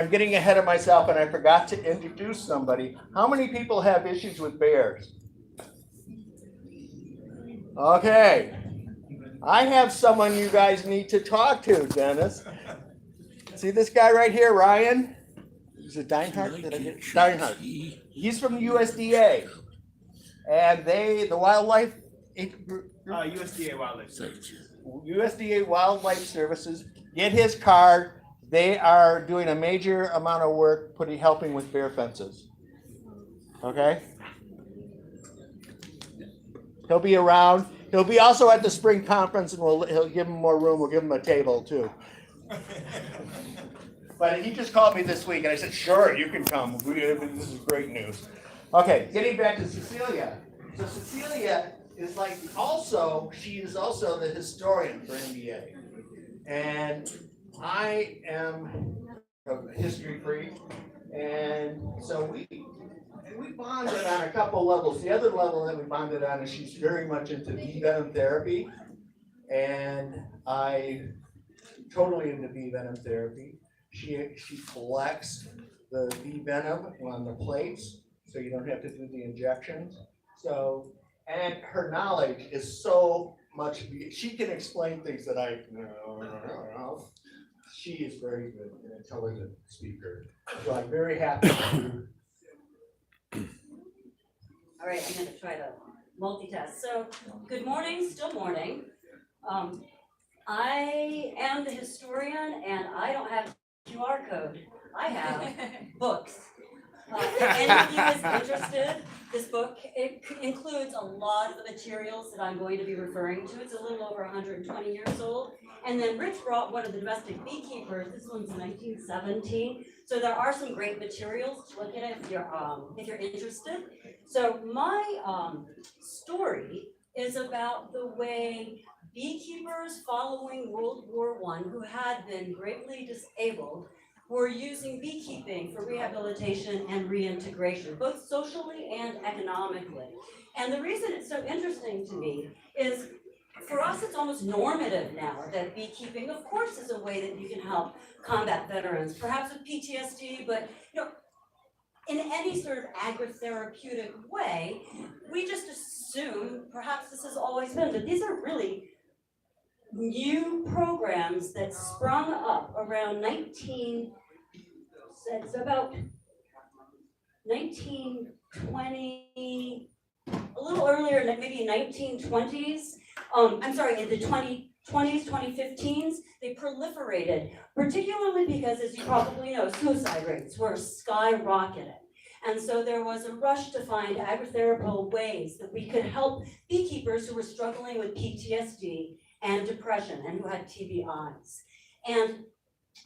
I'm getting ahead of myself and I forgot to introduce somebody. How many people have issues with bears? Okay. I have someone you guys need to talk to, Dennis. See this guy right here, Ryan? Is it Dinehart? Did I get Dinehart? He's from the USDA. And the wildlife USDA Wildlife Services. USDA Wildlife Services, get his card. They are doing a major amount of work helping with bear fences. Okay? He'll be around. He'll be also at the spring conference, and he'll give him more room. We'll give him a table too. But he just called me this week, and I said, "Sure, you can come. This is great news." Okay, getting back to Cecilia. So Cecilia is she is also the historian for MBA, and I am a history freak, and so we bonded on a couple levels. The other level that we bonded on is she's very much into bee venom therapy, and I'm totally into bee venom therapy. She collects the bee venom on the plates, so you don't have to do the injections. So, and her knowledge is so much. She can explain things that I know. She is very good, an intelligent speaker. So I'm very happy to. All right, I'm going to try to multitask. So, good morning, still morning. I am the historian, and I don't have a QR code. I have books. If any of you is interested, this book, it includes a lot of the materials that I'm going to be referring to. It's a little over 120 years old. And then Rich brought one of the domestic beekeepers. This one's 1917. So there are some great materials to look at if you're interested. So my story is about the way beekeepers following World War I who had been greatly disabled were using beekeeping for rehabilitation and reintegration, both socially and economically. And the reason it's so interesting to me is, for us, it's almost normative now that beekeeping, of course, is a way that you can help combat veterans, perhaps with PTSD, but in any sort of agri-therapeutic way, we just assume, perhaps this has always been, that these are really new programs that sprung up around 1920, a little earlier, maybe 1920s. I'm sorry, in the 2020s, 2015s, they proliferated, particularly because, as you probably know, suicide rates were skyrocketing. And so there was a rush to find agri-therapeutical ways that we could help beekeepers who were struggling with PTSD and depression and who had TBIs. And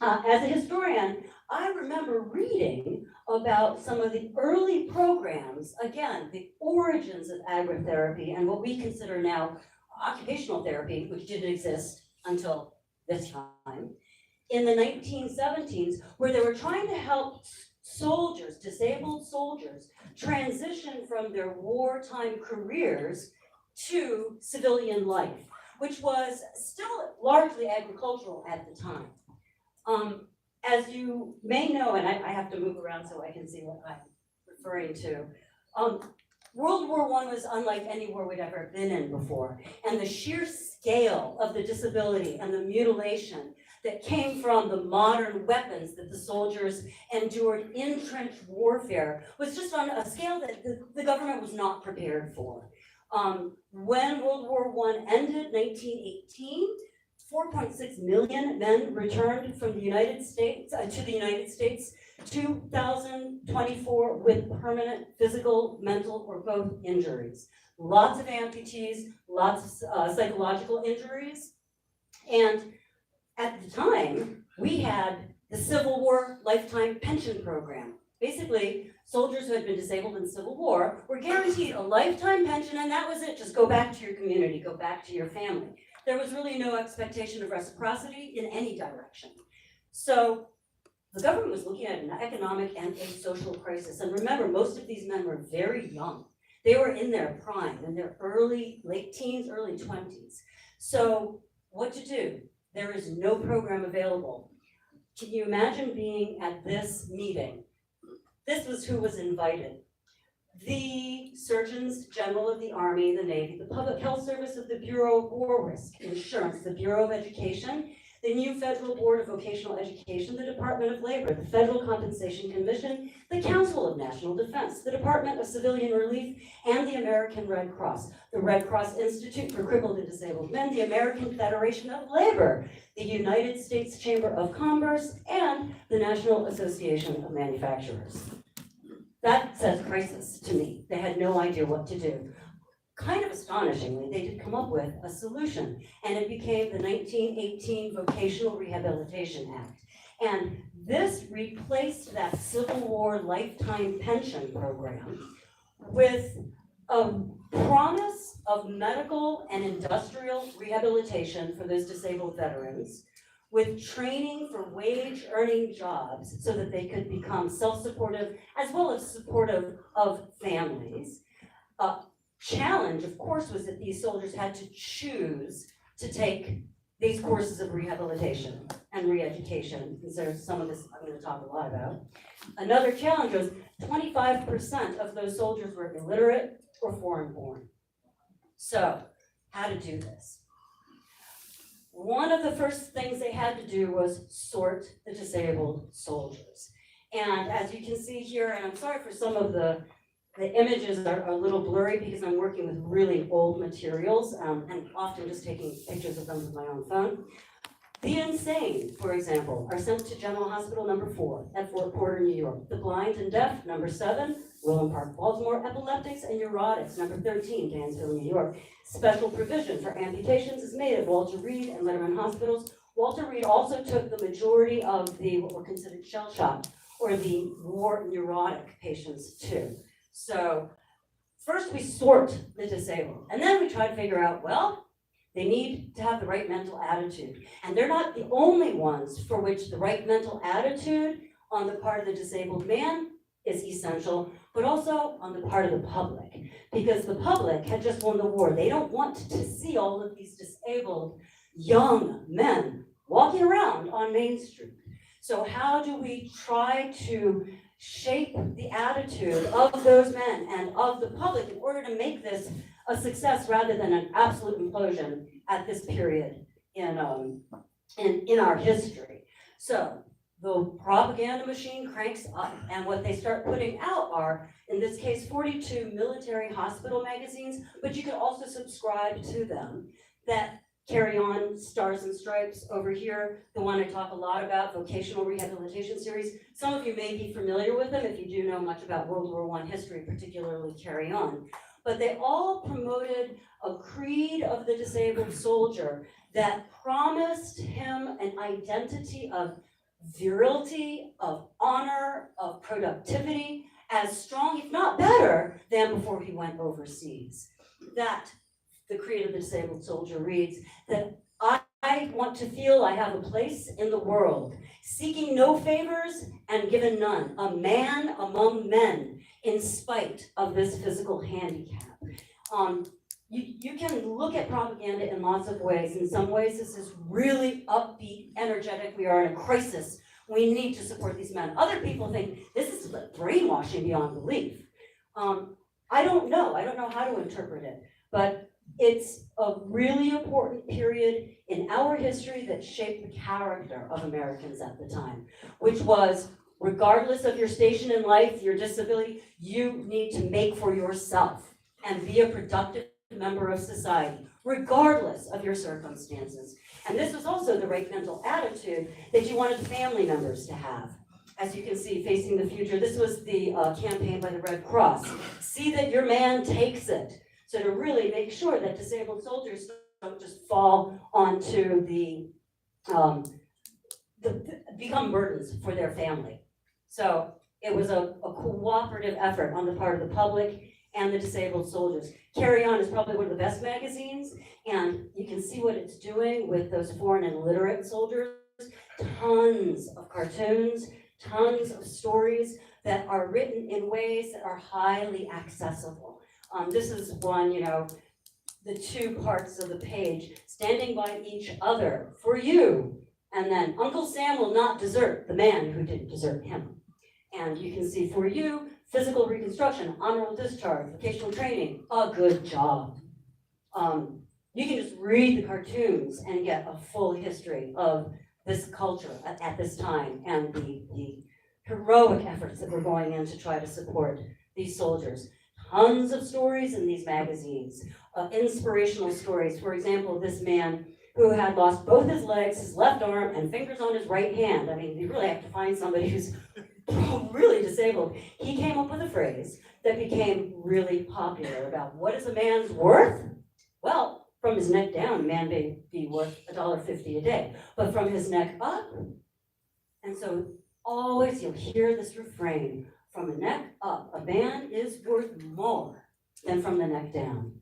as a historian, I remember reading about some of the early programs, again, the origins of agri-therapy and what we consider now occupational therapy, which didn't exist until this time, in the 1970s, where they were trying to help soldiers, disabled soldiers, transition from their wartime careers to civilian life, which was still largely agricultural at the time. As you may know, and I have to move around so I can see what I'm referring to, World War I was unlike any war we'd ever been in before. And the sheer scale of the disability and the mutilation that came from the modern weapons that the soldiers endured in trench warfare was just on a scale that the government was not prepared for. When World War I ended, 1918, 4.6 million men returned from the United States to the United States, 2024 with permanent physical, mental, or both injuries. Lots of amputees, lots of psychological injuries. And at the time, we had the Civil War Lifetime Pension Program. Basically, soldiers who had been disabled in the Civil War were guaranteed a lifetime pension, and that was it. Just go back to your community, go back to your family. There was really no expectation of reciprocity in any direction. So the government was looking at an economic and a social crisis. And remember, most of these men were very young. They were in their prime, in their late teens, early 20s. So what to do? There is no program available. Can you imagine being at this meeting? This was who was invited. The Surgeons General of the Army, the Navy, the Public Health Service of the Bureau of War Risk Insurance, the Bureau of Education, the new Federal Board of Vocational Education, the Department of Labor, the Federal Compensation Commission, the Council of National Defense, the Department of Civilian Relief, and the American Red Cross, the Red Cross Institute for Crippled and Disabled Men, the American Federation of Labor, the United States Chamber of Commerce, and the National Association of Manufacturers. That says crisis to me. They had no idea what to do. Kind of astonishingly, they did come up with a solution, and it became the 1918 Vocational Rehabilitation Act. And this replaced that Civil War lifetime pension program with a promise of medical and industrial rehabilitation for those disabled veterans, with training for wage-earning jobs so that they could become self-supportive as well as supportive of families. Challenge, of course, was that these soldiers had to choose to take these courses of rehabilitation and re-education, because there's some of this I'm going to talk a lot about. Another challenge was 25% of those soldiers were illiterate or foreign-born. So, how to do this? One of the first things they had to do was sort the disabled soldiers. And as you can see here, and I'm sorry for some of the images are a little blurry because I'm working with really old materials and often just taking pictures of them with my own phone. The insane, for example, are sent to General Hospital number 4 at Fort Porter, New York. The blind and deaf, number 7, Willem Park, Baltimore. Epileptics and neurotics, number 13, Dansville, New York. Special provision for amputations is made at Walter Reed and Letterman hospitals. Walter Reed also took the majority of the what were considered shell shock or the war neurotic patients too. So first we sort the disabled, and then we try to figure out, well, they need to have the right mental attitude. And they're not the only ones for which the right mental attitude on the part of the disabled man is essential, but also on the part of the public. Because the public had just won the war. They don't want to see all of these disabled young men walking around on Main Street. So how do we try to shape the attitude of those men and of the public in order to make this a success rather than an absolute implosion at this period in our history? So the propaganda machine cranks up, and what they start putting out are, in this case, 42 military hospital magazines, but you can also subscribe to them that carry on. Stars and Stripes over here, the one I talk a lot about, Vocational Rehabilitation Series. Some of you may be familiar with them if you do know much about World War I history, particularly Carry On. But they all promoted a creed of the disabled soldier that promised him an identity of virility, of honor, of productivity, as strong, if not better, than before he went overseas. That the creed of the disabled soldier reads that I want to feel I have a place in the world, seeking no favors and given none, a man among men, in spite of this physical handicap. You can look at propaganda in lots of ways. In some ways, this is really upbeat, energetic. We are in a crisis. We need to support these men. Other people think this is brainwashing beyond belief. I don't know. I don't know how to interpret it. But it's a really important period in our history that shaped the character of Americans at the time, which was, regardless of your station in life, your disability, you need to make for yourself and be a productive member of society, regardless of your circumstances. And this was also the right mental attitude that you wanted family members to have. As you can see, Facing the Future, this was the campaign by the Red Cross. See that your man takes it. So to really make sure that disabled soldiers don't just fall onto become burdens for their family. So it was a cooperative effort on the part of the public and the disabled soldiers. Carry On is probably one of the best magazines, and you can see what it's doing with those foreign and illiterate soldiers. Tons of cartoons, tons of stories that are written in ways that are highly accessible. This is one, the two parts of the page, standing by each other for you And then Uncle Sam will not desert the man who didn't desert him. And you can see for you, physical reconstruction, honorable discharge, vocational training, a good job. You can just read the cartoons and get a full history of this culture at this time and the heroic efforts that were going in to try to support these soldiers. Tons of stories in these magazines, inspirational stories. For example, this man who had lost both his legs, his left arm, and fingers on his right hand. I mean, you really have to find somebody who's really disabled. He came up with a phrase that became really popular about what is a man's worth? Well, from his neck down, a man may be worth $1.50 a day, but from his neck up. And so always you'll hear this refrain, from the neck up, a man is worth more than from the neck down.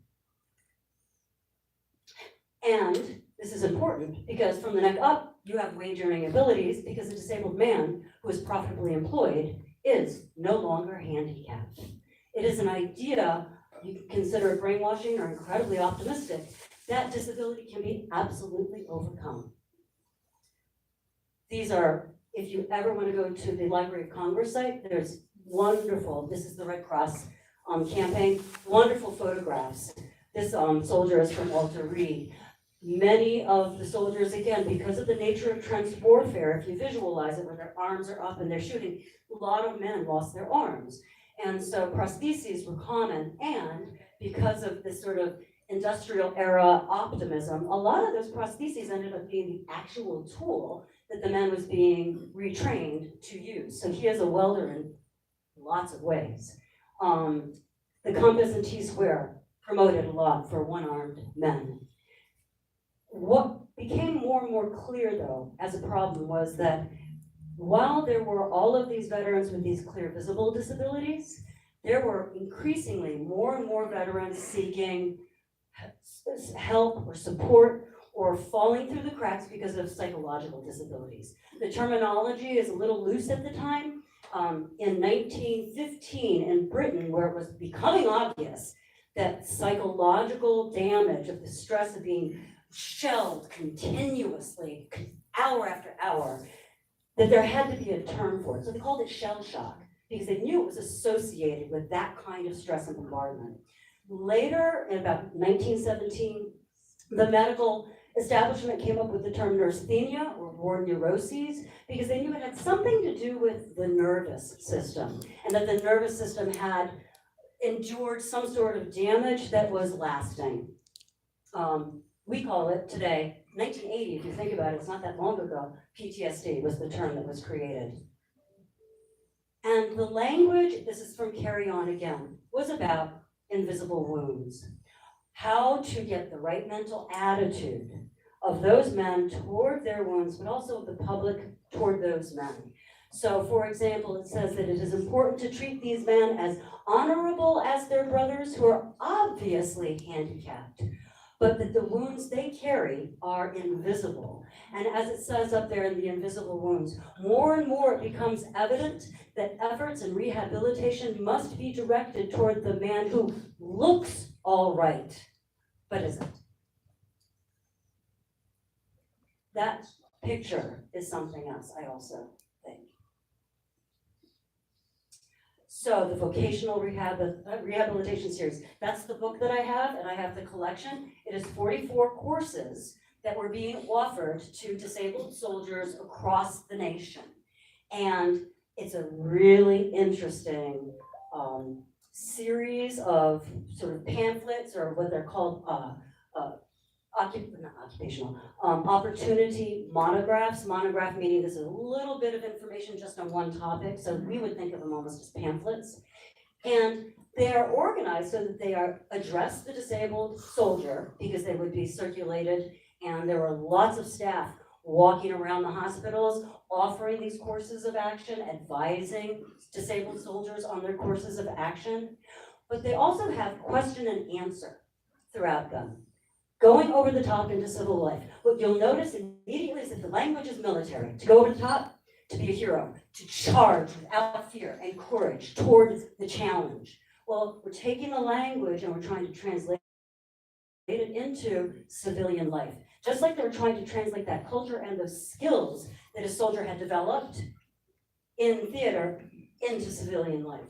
And this is important because from the neck up, you have wage earning abilities because a disabled man who is profitably employed is no longer handicapped. It is an idea, you can consider it brainwashing or incredibly optimistic, that disability can be absolutely overcome. These are, if you ever want to go to the Library of Congress site, there's wonderful, this is the Red Cross campaign, wonderful photographs. This soldier is from Walter Reed. Many of the soldiers, again, because of the nature of trench warfare, if you visualize it where their arms are up and they're shooting, a lot of men lost their arms. And so prostheses were common, and because of this sort of industrial era optimism, a lot of those prostheses ended up being the actual tool that the man was being retrained to use. So he is a welder in lots of ways. The compass and T-square promoted a lot for one-armed men. What became more and more clear, though, as a problem was that while there were all of these veterans with these clear visible disabilities, there were increasingly more and more veterans seeking help or support or falling through the cracks because of psychological disabilities. The terminology is a little loose at the time. In 1915 in Britain, where it was becoming obvious that psychological damage of the stress of being shelled continuously, hour after hour, that there had to be a term for it. So they called it shell shock because they knew it was associated with that kind of stress and bombardment. Later, in about 1917, the medical establishment came up with the term neurasthenia or war neuroses because they knew it had something to do with the nervous system and that the nervous system had endured some sort of damage that was lasting. We call it today, 1980, if you think about it, it's not that long ago, PTSD was the term that was created. And the language, this is from Carry On Again, was about invisible wounds. How to get the right mental attitude of those men toward their wounds, but also of the public toward those men. So, for example, it says that it is important to treat these men as honorable as their brothers who are obviously handicapped, but that the wounds they carry are invisible. And as it says up there in the invisible wounds, more and more it becomes evident that efforts in rehabilitation must be directed toward the man who looks all right, but isn't. That picture is something else, I also think. So the vocational rehabilitation series, that's the book that I have, and I have the collection. It is 44 courses that were being offered to disabled soldiers across the nation. And it's a really interesting series of sort of pamphlets, or what they're called opportunity monographs. Monograph meaning this is a little bit of information just on one topic, so we would think of them almost as pamphlets. And they are organized so that they are address the disabled soldier, because they would be circulated, and there were lots of staff walking around the hospitals offering these courses of action, advising disabled soldiers on their courses of action. But they also have question and answer throughout them, going over the top into civil life. What you'll notice immediately is that the language is military. To go over the top, to be a hero, to charge without fear and courage towards the challenge. Well, we're taking the language and we're trying to translate into civilian life. Just like they were trying to translate that culture and those skills that a soldier had developed in theater into civilian life.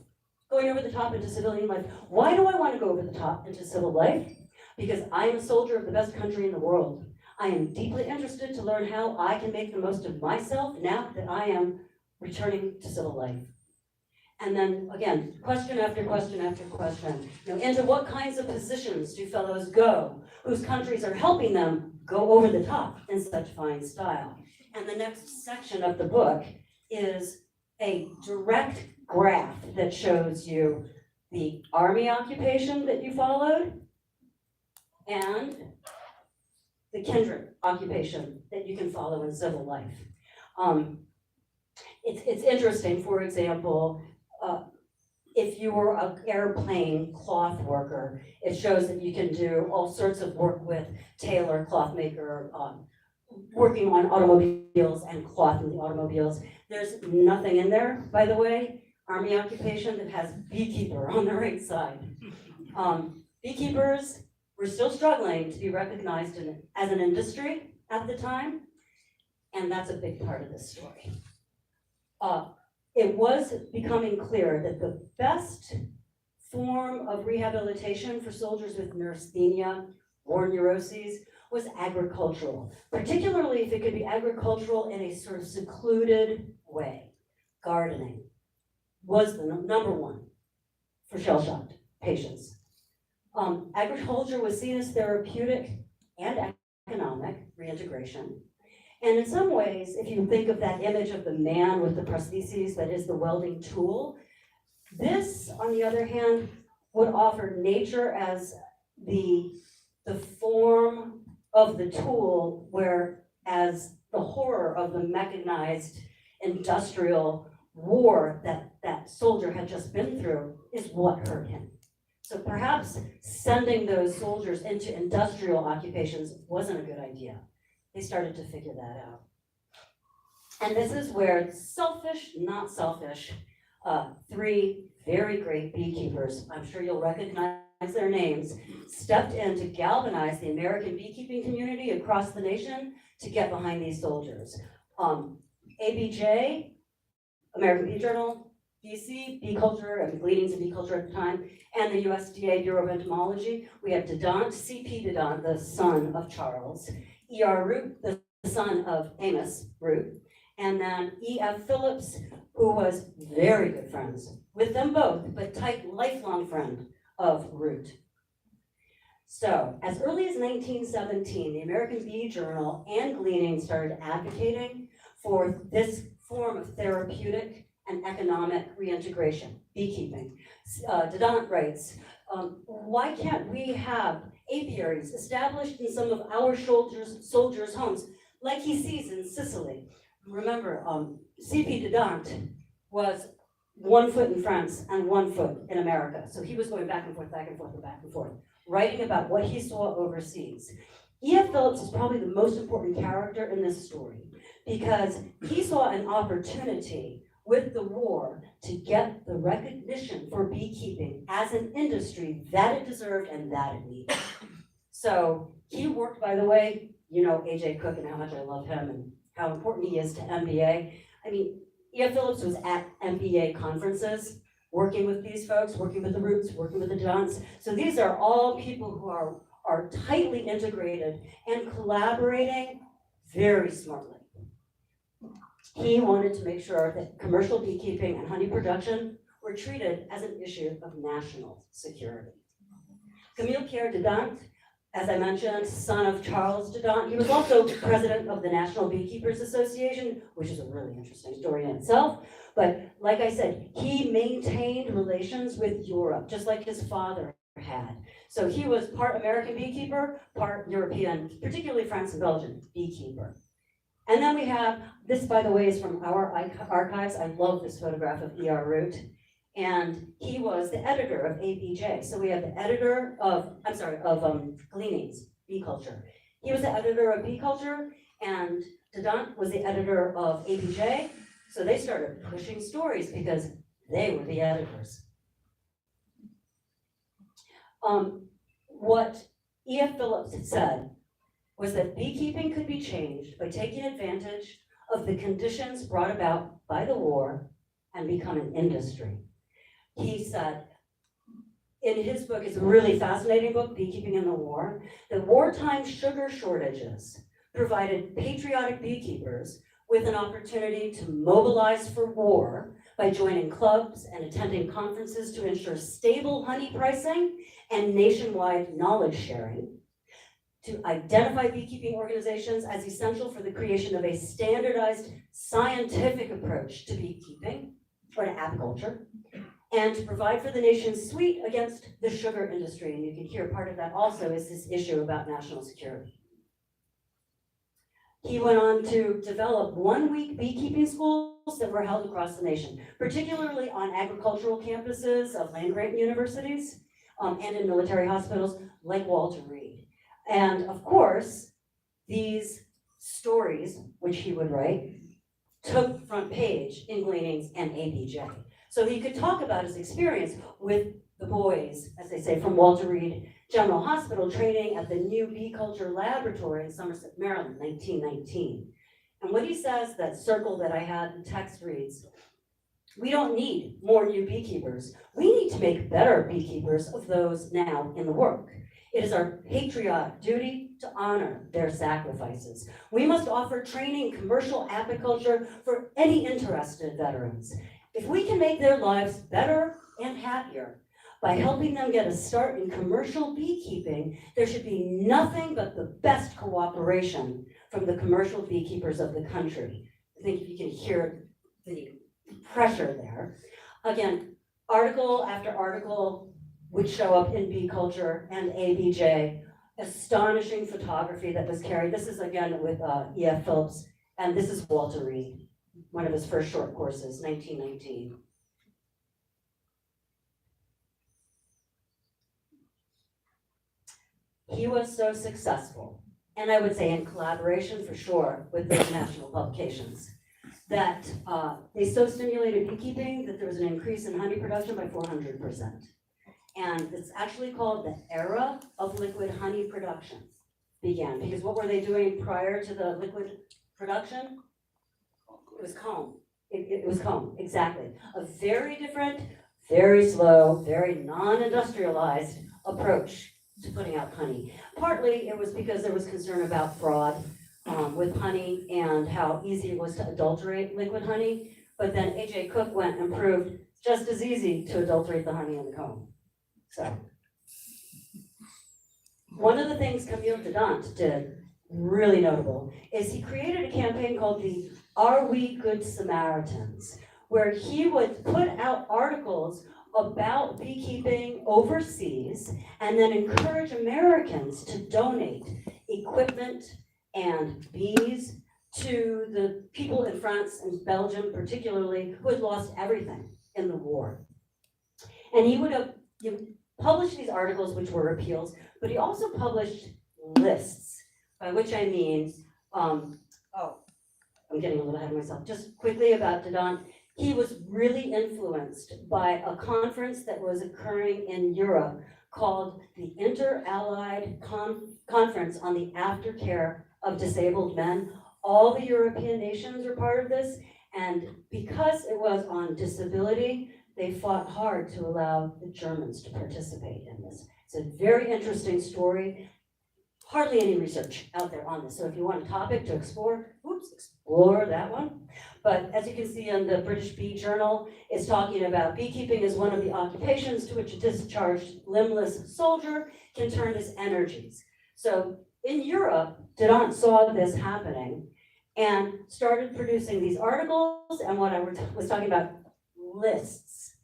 Going over the top into civilian life. Why do I want to go over the top into civil life? Because I am a soldier of the best country in the world. I am deeply interested to learn how I can make the most of myself now that I am returning to civil life. And then again, question after question after question. Into what kinds of positions do fellows go whose countries are helping them go over the top in such fine style? And the next section of the book is a direct graph that shows you the army occupation that you followed and the kindred occupation that you can follow in civil life. It's interesting, for example, if you were an airplane cloth worker, it shows that you can do all sorts of work with tailor, cloth maker, working on automobiles and cloth in the automobiles. There's nothing in there, by the way, army occupation, that has beekeeper on the right side. Beekeepers were still struggling to be recognized as an industry at the time, and that's a big part of this story. It was becoming clear that the best form of rehabilitation for soldiers with neurasthenia or neuroses was agricultural, particularly if it could be agricultural in a sort of secluded way. Gardening was the number one for shell-shocked patients. Agriculture was seen as therapeutic and economic reintegration. And in some ways, if you think of that image of the man with the prostheses that is the welding tool, this, on the other hand, would offer nature as the form of the tool, whereas the horror of the mechanized industrial war that soldier had just been through is what hurt him. So perhaps sending those soldiers into industrial occupations wasn't a good idea. They started to figure that out. And this is where selfish, not selfish, three very great beekeepers, I'm sure you'll recognize their names, stepped in to galvanize the American beekeeping community across the nation to get behind these soldiers. ABJ, American Bee Journal, BC, Bee Culture, and Gleanings of Bee Culture at the time, and the USDA Bureau of Entomology. We have Dedant, C.P. Dedant, the son of Charles, E.R. Root, the son of Amos Root, and then E.F. Phillips, who was very good friends with them both, but tight, lifelong friend of Root. So, as early as 1917, the American Bee Journal and Gleanings started advocating for this form of therapeutic and economic reintegration, beekeeping. Dedant writes, why can't we have apiaries established in some of our soldiers' homes, like he sees in Sicily? Remember, C.P. Dedant was 1 foot in France and 1 foot in America. So he was going back and forth, back and forth, and back and forth, writing about what he saw overseas. E.F. Phillips is probably the most important character in this story because he saw an opportunity with the war to get the recognition for beekeeping as an industry that it deserved and that it needed. So he worked, by the way, you know A.J. Cook and how much I love him and how important he is to MBA. I mean, E.F. Phillips was at MBA conferences, working with these folks, working with the Roots, working with the Johns. So these are all people who are tightly integrated and collaborating very smartly. He wanted to make sure that commercial beekeeping and honey production were treated as an issue of national security. Camille Pierre Dedant, as I mentioned, son of Charles Dedant, he was also president of the National Beekeepers Association, which is a really interesting story in itself. But like I said, he maintained relations with Europe, just like his father had. So he was part American beekeeper, part European, particularly France and Belgian beekeeper. And then we have, this by the way is from our archives, I love this photograph of E.R. Root, and he was the editor of ABJ. So we have the editor of, Gleanings, Bee Culture. He was the editor of Bee Culture, and Dedant was the editor of ABJ. So they started pushing stories because they were the editors. What E.F. Phillips said was that beekeeping could be changed by taking advantage of the conditions brought about by the war and become an industry. He said, in his book, it's a really fascinating book, Beekeeping in the War, that wartime sugar shortages provided patriotic beekeepers with an opportunity to mobilize for war by joining clubs and attending conferences to ensure stable honey pricing and nationwide knowledge sharing, to identify beekeeping organizations as essential for the creation of a standardized scientific approach to beekeeping or to apiculture, and to provide for the nation's suite against the sugar industry. And you can hear part of that also is this issue about national security. He went on to develop one-week beekeeping schools that were held across the nation, particularly on agricultural campuses of land-grant universities and in military hospitals like Walter Reed. And of course, these stories, which he would write, took front page in Gleanings and ABJ. So he could talk about his experience with the boys, as they say, from Walter Reed General Hospital, training at the new bee culture laboratory in Somerset, Maryland, 1919. And what he says, that circle that I had, the text reads, "We don't need more new beekeepers. We need to make better beekeepers of those now in the work. It is our patriotic duty to honor their sacrifices. We must offer training in commercial apiculture for any interested veterans. If we can make their lives better and happier by helping them get a start in commercial beekeeping, there should be nothing but the best cooperation from the commercial beekeepers of the country." I think if you can hear the pressure there. Again, article after article would show up in Bee Culture and ABJ. Astonishing photography that was carried. This is again with E.F. Phillips, and this is Walter Reed, one of his first short courses, 1919. He was so successful, and I would say in collaboration for sure with those national publications, that they so stimulated beekeeping that there was an increase in honey production by 400%. And it's actually called the era of liquid honey production began, because what were they doing prior to the liquid production? It was comb. It was comb, exactly. A very different, very slow, very non-industrialized approach to putting out honey. Partly it was because there was concern about fraud with honey and how easy it was to adulterate liquid honey. But then A.J. Cook went and proved it's just as easy to adulterate the honey in the comb. So, one of the things Camille Dedant did, really notable, is he created a campaign called the Are We Good Samaritans, where he would put out articles about beekeeping overseas and then encourage Americans to donate equipment and bees to the people in France and Belgium particularly who had lost everything in the war. And he would have published these articles which were appeals, but he also published lists, by which I mean, I'm getting a little ahead of myself. Just quickly about Dedant, he was really influenced by a conference that was occurring in Europe called the Inter-Allied Conference on the Aftercare of Disabled Men. All the European nations were part of this, and because it was on disability, they fought hard to allow the Germans to participate in this. It's a very interesting story. Hardly any research out there on this. So if you want a topic to explore that one. But as you can see in the British Bee Journal, it's talking about beekeeping as one of the occupations to which a discharged limbless soldier can turn his energies. So in Europe, Dedant saw this happening and started producing these articles and what I was talking about, lists.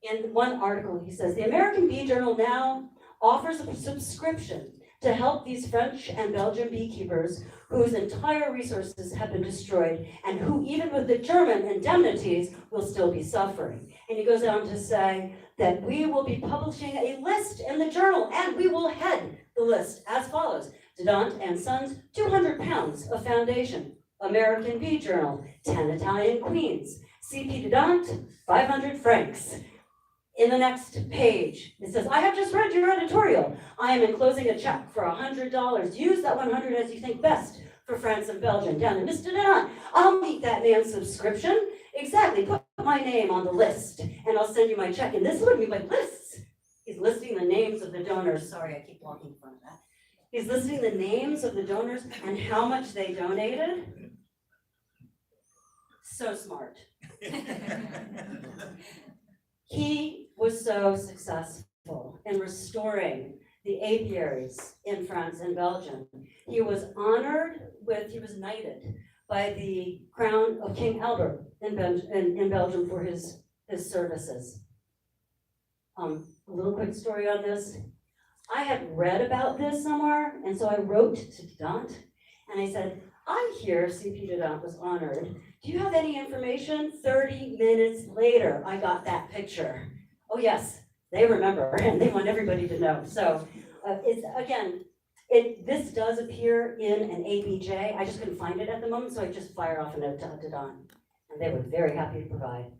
In one article, he says, the American Bee Journal now offers a subscription to help these French and Belgian beekeepers whose entire resources have been destroyed and who, even with the German indemnities, will still be suffering. And he goes on to say that we will be publishing a list in the journal, and we will head the list as follows. Dedant and Sons, 200 pounds of foundation. American Bee Journal, 10 Italian queens. C.P. Dedant, 500 francs. In the next page, it says, I have just read your editorial. I am enclosing a check for $100. Use that 100 as you think best for France and Belgium. Down to Mr. Denon. I'll meet that man's subscription. Exactly, put my name on the list and I'll send you my check. And this is what I mean by lists. He's listing the names of the donors. Sorry, I keep walking in front of that. He's listing the names of the donors and how much they donated. So smart. He was so successful in restoring the apiaries in France and Belgium. He was knighted by the crown of King Albert in Belgium for his services. A little quick story on this. I had read about this somewhere, and so I wrote to Dant, and I said, I hear C.P. Dant was honored. Do you have any information? 30 minutes later, I got that picture. Oh yes, they remember, and they want everybody to know. So, this does appear in an ABJ. I just couldn't find it at the moment, so I just fired off a note to Don, and they were very happy to provide.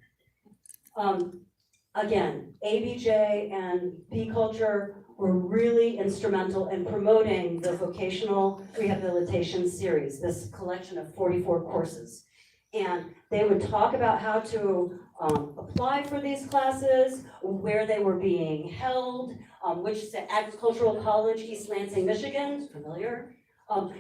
Again, ABJ and bee culture were really instrumental in promoting the vocational rehabilitation series, this collection of 44 courses. And they would talk about how to apply for these classes, where they were being held, which is at Agricultural College, East Lansing, Michigan, familiar.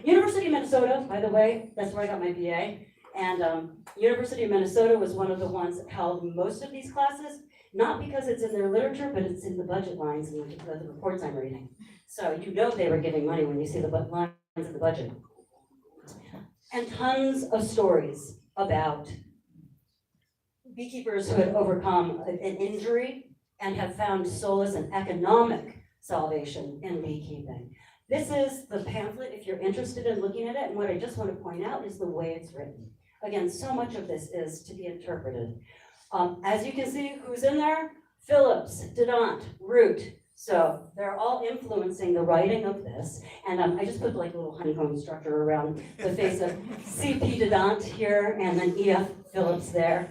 University of Minnesota, by the way, that's where I got my BA. And University of Minnesota was one of the ones that held most of these classes, not because it's in their literature, but it's in the budget lines and the reports I'm reading. So you know they were giving money when you see the lines of the budget. And tons of stories about beekeepers who had overcome an injury and have found solace and economic salvation in beekeeping. This is the pamphlet if you're interested in looking at it, and what I just want to point out is the way it's written. Again, so much of this is to be interpreted. As you can see, who's in there? Phillips, Dedant, Root. So they're all influencing the writing of this. And I just put like a little honeycomb structure around the face of C.P. Dedant here and then E.F. Phillips there.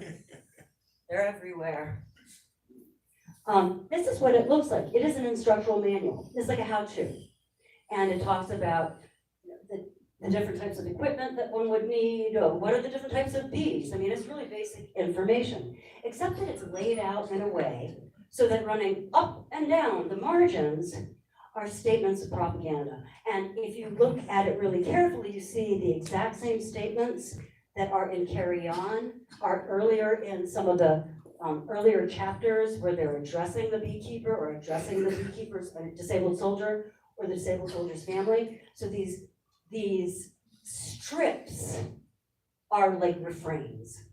They're everywhere. This is what it looks like. It is an instructional manual. It's like a how-to. And it talks about the different types of equipment that one would need, or what are the different types of bees. I mean, it's really basic information, except that it's laid out in a way so that running up and down the margins are statements of propaganda. And if you look at it really carefully, you see the exact same statements that are in Carry On, are earlier in some of the earlier chapters where they're addressing the beekeeper or addressing the beekeeper's disabled soldier or the disabled soldier's family. So these strips are like refrains.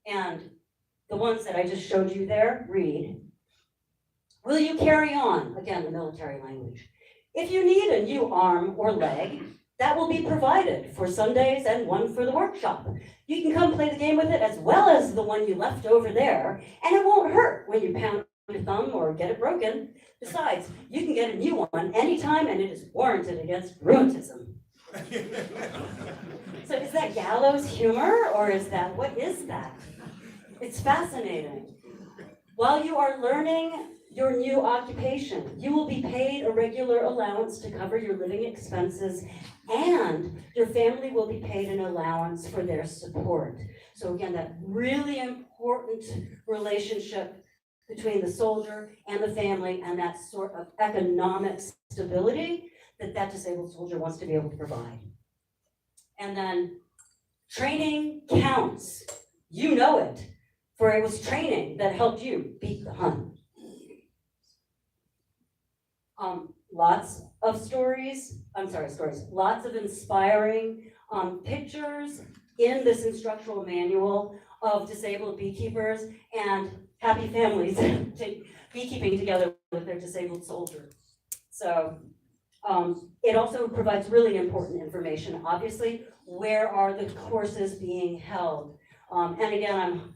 And the ones that I just showed you there read, will you carry on? Again, the military language. If you need a new arm or leg, that will be provided for Sundays and one for the workshop. You can come play the game with it as well as the one you left over there, and it won't hurt when you pound your thumb or get it broken. Besides, you can get a new one anytime, and it is warranted against rheumatism. So is that gallows humor, or is that, what is that? It's fascinating. While you are learning your new occupation, you will be paid a regular allowance to cover your living expenses, and your family will be paid an allowance for their support. So again, that really important relationship between the soldier and the family, and that sort of economic stability that disabled soldier wants to be able to provide. And then training counts. You know it, for it was training that helped you beat the Hun. Lots of lots of inspiring pictures in this instructional manual of disabled beekeepers and happy families beekeeping together with their disabled soldiers. So it also provides really important information. Obviously, where are the courses being held? And again,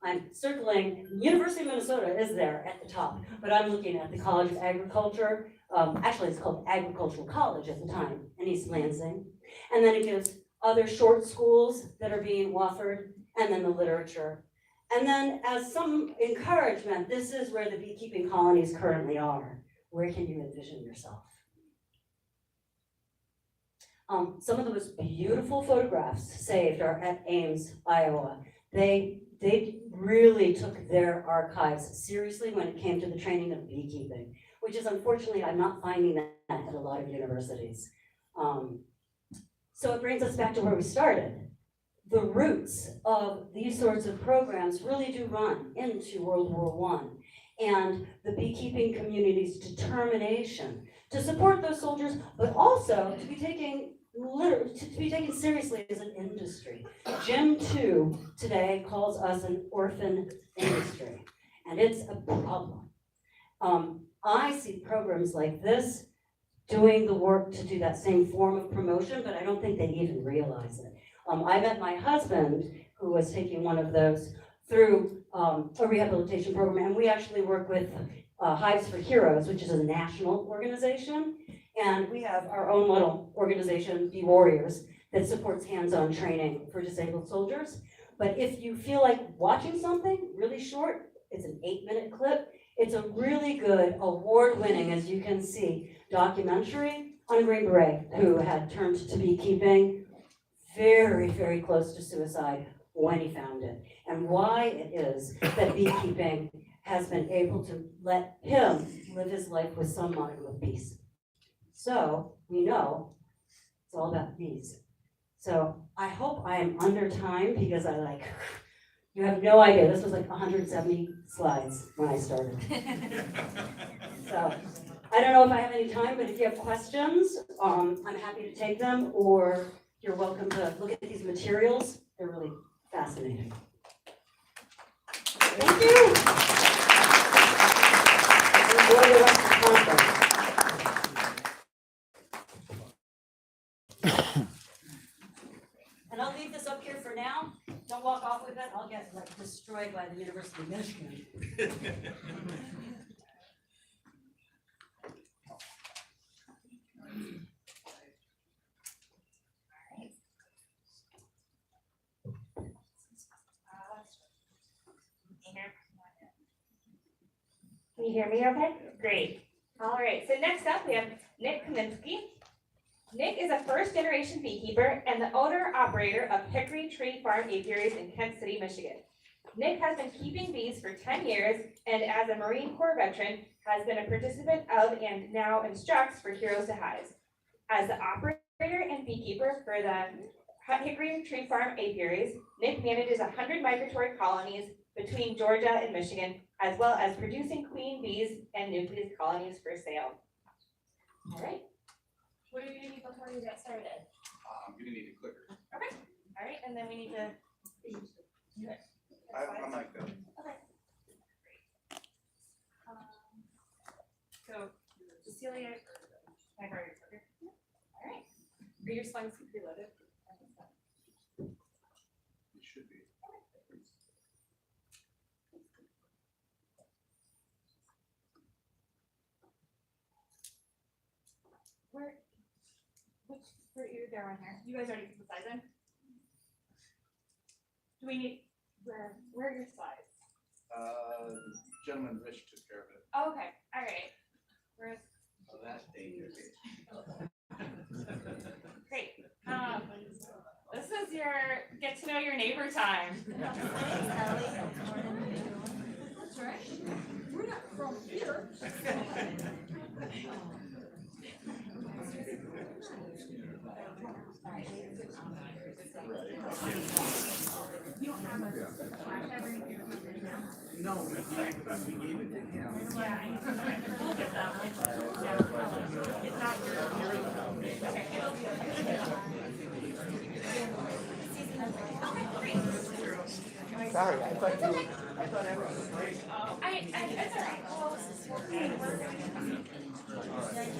I'm circling, University of Minnesota is there at the top, but I'm looking at the College of Agriculture. Actually, it's called Agricultural College at the time in East Lansing. And then it gives other short schools that are being offered, and then the literature. And then as some encouragement, this is where the beekeeping colonies currently are. Where can you envision yourself? Some of the most beautiful photographs saved are at Ames, Iowa. They really took their archives seriously when it came to the training of beekeeping, which is unfortunately, I'm not finding that at a lot of universities. So it brings us back to where we started. The roots of these sorts of programs really do run into World War I and the beekeeping community's determination to support those soldiers, but also to be taken seriously as an industry. Jim, too, today calls us an orphan industry, and it's a problem. I see programs like this doing the work to do that same form of promotion, but I don't think they even realize it. I met my husband, who was taking one of those, through a rehabilitation program, and we actually work with Hives for Heroes, which is a national organization, and we have our own little organization, Bee Warriors, that supports hands-on training for disabled soldiers. But if you feel like watching something really short, it's an 8-minute clip. It's a really good, award-winning, as you can see, documentary on a Green Beret who had turned to beekeeping very, very close to suicide when he found it, and why it is that beekeeping has been able to let him live his life with some modicum of peace. So we know it's all about bees. So I hope I am under time because you have no idea. This was like 170 slides when I started. So I don't know if I have any time, but if you have questions, I'm happy to take them, or you're welcome to look at these materials. They're really fascinating. Thank you. Enjoy the rest of the conference. And I'll leave this up here for now. Don't walk off with it. I'll get destroyed by the University of Michigan. Can you hear me okay? Great. All right, so next up we have Nick Kaminsky. Nick is a first-generation beekeeper and the owner-operator of Hickory Tree Farm Apiaries in Kent City, Michigan. Nick has been keeping bees for 10 years and as a Marine Corps veteran has been a participant of and now instructs for Heroes to Hives. As the operator and beekeeper for the Hickory Tree Farm Apiaries, Nick manages 100 migratory colonies between Georgia and Michigan, as well as producing queen bees and nucleus colonies for sale. All right. What are you gonna need before we get started? I'm gonna need a clicker. Okay. All right, and then we need to. I have my mic though. Okay. So Cecilia, can I borrow your clicker? All right. Are your slides preloaded? It should be. Where you're there on here? You guys already put the slides in? Do we need, where are your slides? Gentleman Rich took care of it. Oh, okay, all right. Where's, Oh, that's dangerous. great. This is your get to know your neighbor time. That's right. We're not from here. You don't have a flash every No, we gave it to him. Yeah, I need to look at that one. It's not your. Okay, it'll be okay. Sorry, I thought everything was great. It's all right. Well, we're gonna. All right.